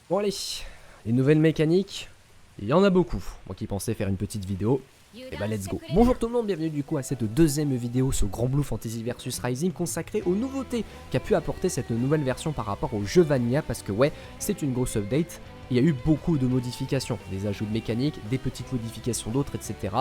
Bon allez, les nouvelles mécaniques, il y en a beaucoup. Moi qui pensais faire une petite vidéo, et bah let's go. Bonjour tout le monde, bienvenue du coup à cette deuxième vidéo sur Granblue Fantasy vs Rising consacrée aux nouveautés qu'a pu apporter cette nouvelle version par rapport au jeu Vanilla, parce que ouais, c'est une grosse update. Il y a eu beaucoup de modifications, des ajouts de mécaniques, des petites modifications d'autres, etc.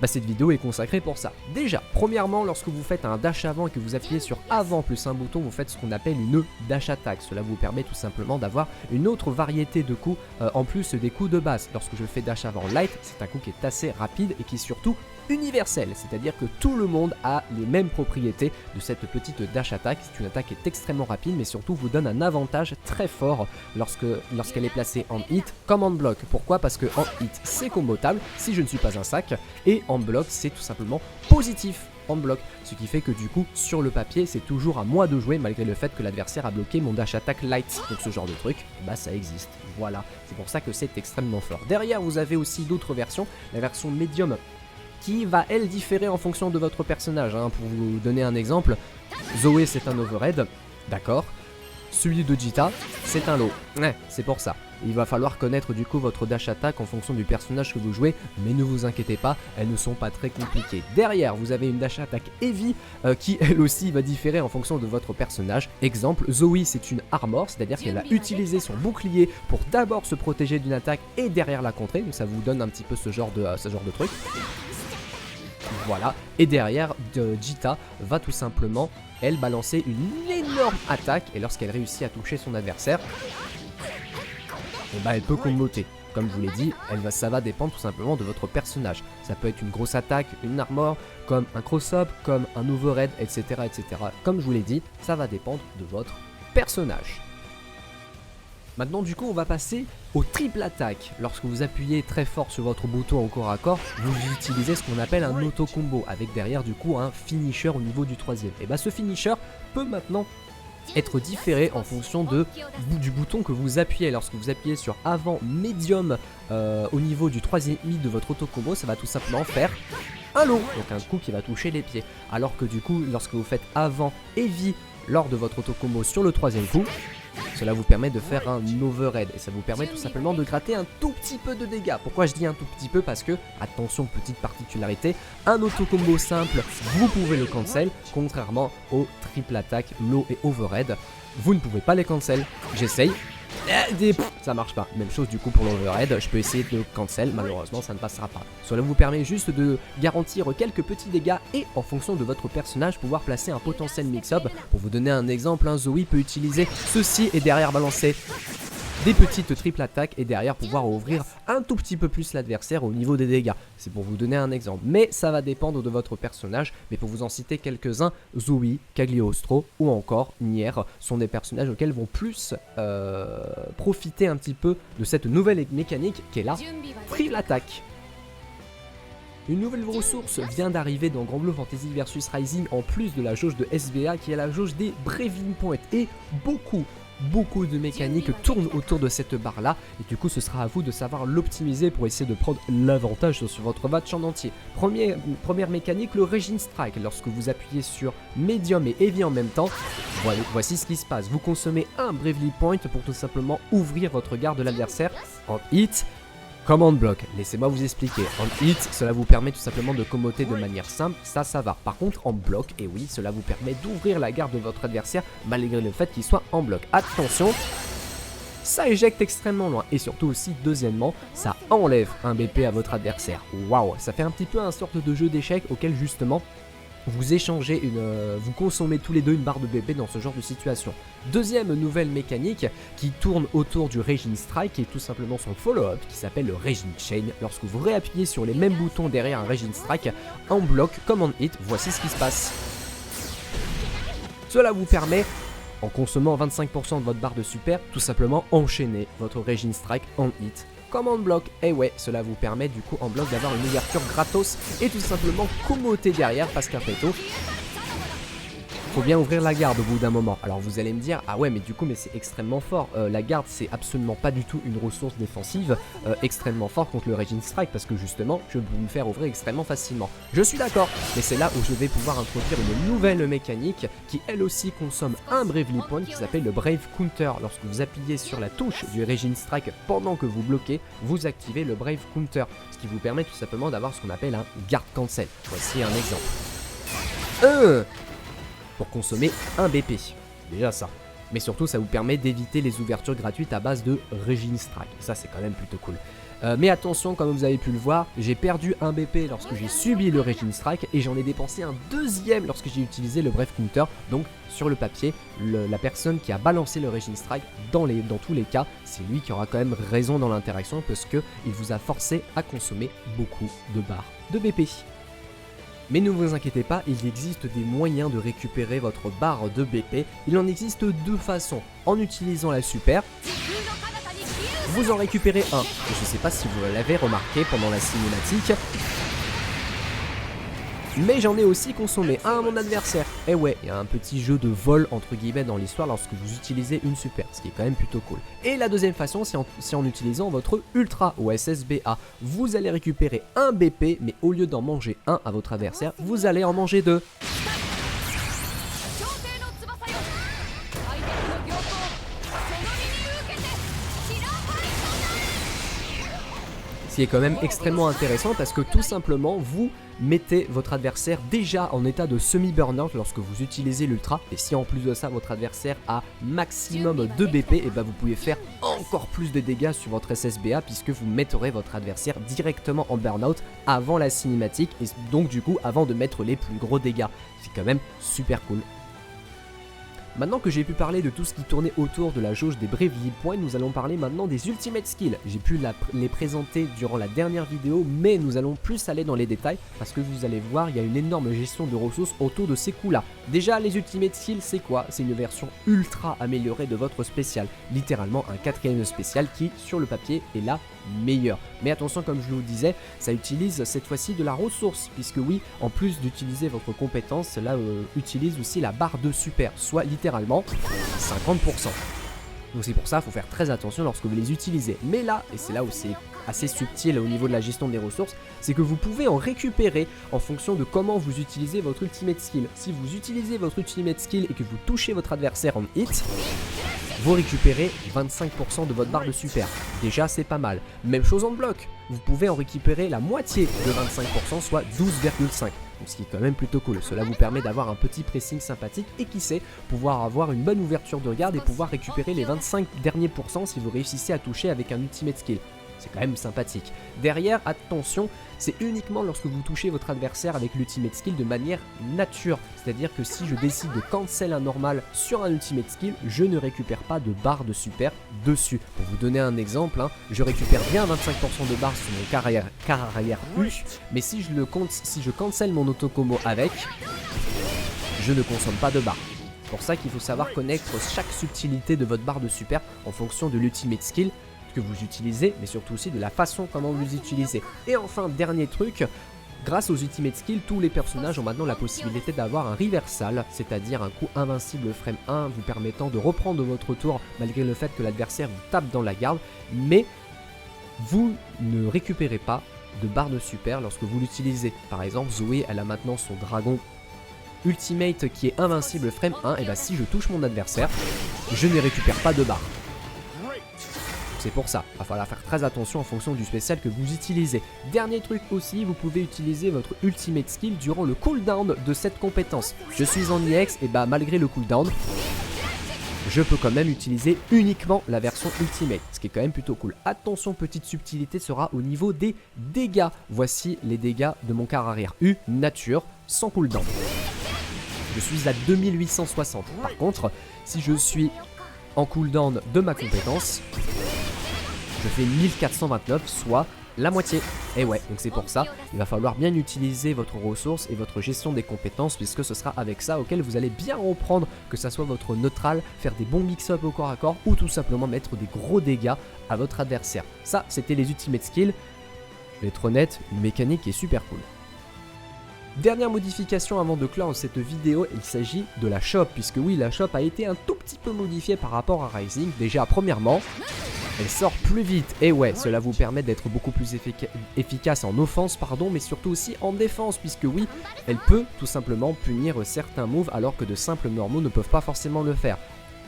Bah cette vidéo est consacrée pour ça. Déjà, premièrement, lorsque vous faites un dash avant et que vous appuyez sur avant plus un bouton, vous faites ce qu'on appelle une dash attack. Cela vous permet tout simplement d'avoir une autre variété de coups en plus des coups de base. Lorsque je fais dash avant light, c'est un coup qui est assez rapide et qui est surtout universel, c'est-à-dire que tout le monde a les mêmes propriétés de cette petite dash attack. C'est une attaque qui est extrêmement rapide mais surtout vous donne un avantage très fort lorsqu'elle est placée en hit comme en bloc. Pourquoi? Parce que en hit c'est combotable si je ne suis pas un sac, et en bloc c'est tout simplement positif en bloc, ce qui fait que du coup sur le papier c'est toujours à moi de jouer malgré le fait que l'adversaire a bloqué mon dash attack light. Donc ce genre de truc, bah ça existe, voilà, c'est pour ça que c'est extrêmement fort. Derrière vous avez aussi d'autres versions, la version médium qui va elle différer en fonction de votre personnage, hein. Pour vous donner un exemple, Zoé c'est un overhead, d'accord. Celui de Jita, c'est un low. Ouais, c'est pour ça. Il va falloir connaître du coup votre dash attack en fonction du personnage que vous jouez, mais ne vous inquiétez pas, elles ne sont pas très compliquées. Derrière, vous avez une dash attack heavy qui elle aussi va différer en fonction de votre personnage. Exemple, Zoe c'est une armor, c'est-à-dire qu'elle va utiliser son bouclier pour d'abord se protéger d'une attaque et derrière la contrer, donc ça vous donne un petit peu ce genre de truc. Voilà, et derrière, Jita va tout simplement, elle, balancer une énorme attaque, et lorsqu'elle réussit à toucher son adversaire, et bah elle peut comboter. Comme je vous l'ai dit, ça va dépendre tout simplement de votre personnage. Ça peut être une grosse attaque, une armor, comme un cross-up, comme un overhead, etc., etc. Comme je vous l'ai dit, ça va dépendre de votre personnage. Maintenant du coup on va passer au triple attaque. Lorsque vous appuyez très fort sur votre bouton au corps à corps, vous utilisez ce qu'on appelle un auto combo avec derrière du coup un finisher au niveau du troisième. Et bah ce finisher peut maintenant être différé en fonction du bouton que vous appuyez. Lorsque vous appuyez sur avant médium au niveau du troisième hit de votre auto combo, ça va tout simplement faire un low, donc un coup qui va toucher les pieds. Alors que du coup lorsque vous faites avant heavy lors de votre auto combo sur le troisième coup, cela vous permet de faire un overhead et ça vous permet tout simplement de gratter un tout petit peu de dégâts. Pourquoi je dis un tout petit peu? Parce que, attention, petite particularité, un auto-combo simple, vous pouvez le cancel, contrairement au triple attaque, low et overhead. Vous ne pouvez pas les cancel, j'essaye. Ça marche pas. Même chose du coup pour l'overhead, je peux essayer de cancel, malheureusement ça ne passera pas. Cela vous permet juste de garantir quelques petits dégâts et en fonction de votre personnage pouvoir placer un potentiel mix-up. Pour vous donner un exemple, Zoe peut utiliser ceci et derrière balancer des petites triple attaques et derrière pouvoir ouvrir un tout petit peu plus l'adversaire au niveau des dégâts. C'est pour vous donner un exemple, mais ça va dépendre de votre personnage. Mais pour vous en citer quelques-uns, Zoe, Cagliostro ou encore Nier sont des personnages auxquels vont plus profiter un petit peu de cette nouvelle mécanique qui est la triple attaque. Une nouvelle ressource vient d'arriver dans Granblue Fantasy vs Rising en plus de la jauge de SBA qui est la jauge des Braving Points, et beaucoup de mécaniques tournent autour de cette barre là et du coup ce sera à vous de savoir l'optimiser pour essayer de prendre l'avantage sur votre match en entier. Première mécanique, le Raging Strike. Lorsque vous appuyez sur Medium et Heavy en même temps, voici ce qui se passe. Vous consommez un Bravely Point pour tout simplement ouvrir votre garde de l'adversaire en hit. Command block, laissez-moi vous expliquer. En hit, cela vous permet tout simplement de comboter de manière simple, ça va. Par contre en bloc, et oui, cela vous permet d'ouvrir la garde de votre adversaire malgré le fait qu'il soit en bloc. Attention, ça éjecte extrêmement loin. Et surtout aussi, deuxièmement, ça enlève un BP à votre adversaire. Waouh, ça fait un petit peu un sorte de jeu d'échecs auquel justement vous échangez vous consommez tous les deux une barre de BP dans ce genre de situation. Deuxième nouvelle mécanique qui tourne autour du Raging Strike, qui est tout simplement son follow-up qui s'appelle le Raging Chain. Lorsque vous réappuyez sur les mêmes boutons derrière un Raging Strike en bloc comme en hit, voici ce qui se passe. Cela vous permet, en consommant 25% de votre barre de super, tout simplement enchaîner votre Raging Strike en hit comme en bloc. Et ouais, cela vous permet du coup en bloc d'avoir une ouverture gratos et tout simplement comboter derrière parce qu'après tout, faut bien ouvrir la garde au bout d'un moment. Alors vous allez me dire, ah ouais mais du coup mais c'est extrêmement fort, la garde c'est absolument pas du tout une ressource défensive extrêmement fort contre le Raging Strike parce que justement je peux me faire ouvrir extrêmement facilement. Je suis d'accord, mais c'est là où je vais pouvoir introduire une nouvelle mécanique qui elle aussi consomme un Bravely Point qui s'appelle le Brave Counter. Lorsque vous appuyez sur la touche du Raging Strike pendant que vous bloquez, vous activez le Brave Counter, ce qui vous permet tout simplement d'avoir ce qu'on appelle un Guard Cancel. Voici un exemple. Pour consommer un BP, déjà ça. Mais surtout ça vous permet d'éviter les ouvertures gratuites à base de Raging Strike, ça c'est quand même plutôt cool. Mais attention, comme vous avez pu le voir, j'ai perdu un BP lorsque j'ai subi le Raging Strike et j'en ai dépensé un deuxième lorsque j'ai utilisé le Brave Counter. Donc sur le papier, la personne qui a balancé le Raging Strike, dans tous les cas, c'est lui qui aura quand même raison dans l'interaction parce qu'il vous a forcé à consommer beaucoup de barres de BP. Mais ne vous inquiétez pas, il existe des moyens de récupérer votre barre de BP. Il en existe deux façons. En utilisant la super, vous en récupérez un. Je ne sais pas si vous l'avez remarqué pendant la cinématique, mais j'en ai aussi consommé un à mon adversaire. Et ouais, il y a un petit jeu de vol entre guillemets dans l'histoire lorsque vous utilisez une super, ce qui est quand même plutôt cool. Et la deuxième façon, c'est en utilisant votre Ultra ou SSBA. Vous allez récupérer un BP, mais au lieu d'en manger un à votre adversaire, vous allez en manger deux. Ce qui est quand même extrêmement intéressant parce que tout simplement vous mettez votre adversaire déjà en état de semi-burnout lorsque vous utilisez l'ultra, et si en plus de ça votre adversaire a maximum de BP, et ben vous pouvez faire encore plus de dégâts sur votre SSBA puisque vous mettrez votre adversaire directement en burnout avant la cinématique et donc du coup avant de mettre les plus gros dégâts. C'est quand même super cool. Maintenant que j'ai pu parler de tout ce qui tournait autour de la jauge des Bravely Points, nous allons parler maintenant des Ultimate Skills. J'ai pu les présenter durant la dernière vidéo, mais nous allons plus aller dans les détails parce que vous allez voir, il y a une énorme gestion de ressources autour de ces coups-là. Déjà, les Ultimate Skills, c'est quoi? C'est une version ultra améliorée de votre spécial. Littéralement un quatrième spécial qui, sur le papier, est la meilleure. Mais attention, comme je vous le disais, ça utilise cette fois-ci de la ressource, puisque oui, en plus d'utiliser votre compétence, cela utilise aussi la barre de super, soit littéralement 50%. Donc c'est pour ça qu'il faut faire très attention lorsque vous les utilisez. Mais là, et c'est là où c'est assez subtil au niveau de la gestion des ressources, c'est que vous pouvez en récupérer en fonction de comment vous utilisez votre ultimate skill. Si vous utilisez votre ultimate skill et que vous touchez votre adversaire en hit, vous récupérez 25% de votre barre de super. Déjà c'est pas mal. Même chose en bloc, vous pouvez en récupérer la moitié de 25%, soit 12,5. Donc ce qui est quand même plutôt cool. Cela vous permet d'avoir un petit pressing sympathique et qui sait, pouvoir avoir une bonne ouverture de garde et pouvoir récupérer les 25 derniers pourcents si vous réussissez à toucher avec un ultimate skill. C'est quand même sympathique. Derrière, attention, c'est uniquement lorsque vous touchez votre adversaire avec l'ultimate skill de manière nature. C'est-à-dire que si je décide de cancel un normal sur un ultimate skill, je ne récupère pas de barre de super dessus. Pour vous donner un exemple, je récupère bien 25% de barre sur mon quart arrière U, mais si je cancel mon autocombo avec, je ne consomme pas de barre. C'est pour ça qu'il faut savoir connaître chaque subtilité de votre barre de super en fonction de l'ultimate skill que vous utilisez, mais surtout aussi de la façon comment vous les utilisez. Et enfin, dernier truc, grâce aux Ultimate Skills, tous les personnages ont maintenant la possibilité d'avoir un reversal, c'est-à-dire un coup invincible frame 1 vous permettant de reprendre votre tour malgré le fait que l'adversaire vous tape dans la garde, mais vous ne récupérez pas de barre de super lorsque vous l'utilisez. Par exemple, Zoé, elle a maintenant son dragon Ultimate qui est invincible frame 1, et bien si je touche mon adversaire, je ne récupère pas de barre. C'est pour ça, il va falloir faire très attention en fonction du spécial que vous utilisez. Dernier truc aussi, vous pouvez utiliser votre ultimate skill durant le cooldown de cette compétence. Je suis en EX et bah malgré le cooldown, je peux quand même utiliser uniquement la version ultimate, ce qui est quand même plutôt cool. Attention, petite subtilité sera au niveau des dégâts. Voici les dégâts de mon quart arrière U, nature, sans cooldown. Je suis à 2860. Par contre, si je suis en cooldown de ma compétence, je fais 1429, soit la moitié. Et ouais, donc c'est pour ça, il va falloir bien utiliser votre ressource et votre gestion des compétences, puisque ce sera avec ça auquel vous allez bien reprendre, que ça soit votre neutral, faire des bons mix-up au corps à corps, ou tout simplement mettre des gros dégâts à votre adversaire. Ça, c'était les ultimate skills. Je vais être honnête, une mécanique qui est super cool. Dernière modification avant de clore cette vidéo, il s'agit de la shop, puisque oui, la shop a été un tout petit peu modifiée par rapport à Rising. Déjà, premièrement, elle sort plus vite, et ouais, cela vous permet d'être beaucoup plus efficace en offense, mais surtout aussi en défense, puisque oui, elle peut tout simplement punir certains moves, alors que de simples normaux ne peuvent pas forcément le faire.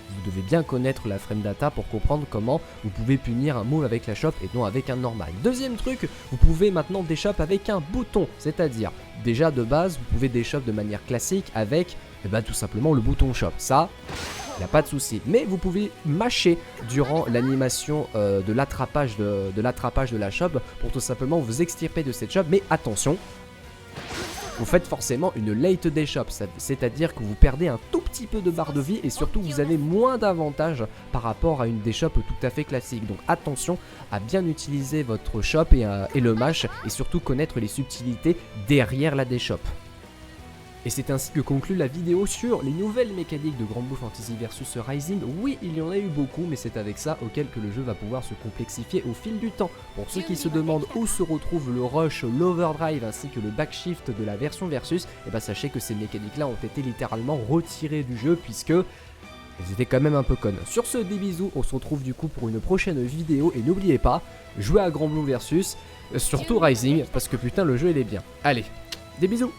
Vous devez bien connaître la frame data pour comprendre comment vous pouvez punir un move avec la shop et non avec un normal. Deuxième truc, vous pouvez maintenant déshop avec un bouton, c'est-à-dire déjà de base, vous pouvez déshop de manière classique avec tout simplement le bouton shop. Ça, il n'y a pas de souci. Mais vous pouvez mâcher durant l'animation de l'attrapage de la shop pour tout simplement vous extirper de cette shop. Mais attention, vous faites forcément une late déshop, c'est-à-dire que vous perdez un tout petit peu de barre de vie et surtout vous avez moins d'avantages par rapport à une déshop tout à fait classique. Donc attention à bien utiliser votre shop et le mash et surtout connaître les subtilités derrière la déshop. Et c'est ainsi que conclut la vidéo sur les nouvelles mécaniques de Granblue Fantasy vs Rising. Oui, il y en a eu beaucoup, mais c'est avec ça auquel que le jeu va pouvoir se complexifier au fil du temps. Pour ceux qui se demandent où se retrouve le rush, l'overdrive ainsi que le backshift de la version versus, sachez que ces mécaniques-là ont été littéralement retirées du jeu puisque elles étaient quand même un peu connes. Sur ce, des bisous, on se retrouve du coup pour une prochaine vidéo et n'oubliez pas, jouez à Granblue versus, surtout Rising, parce que putain le jeu il est bien. Allez, des bisous.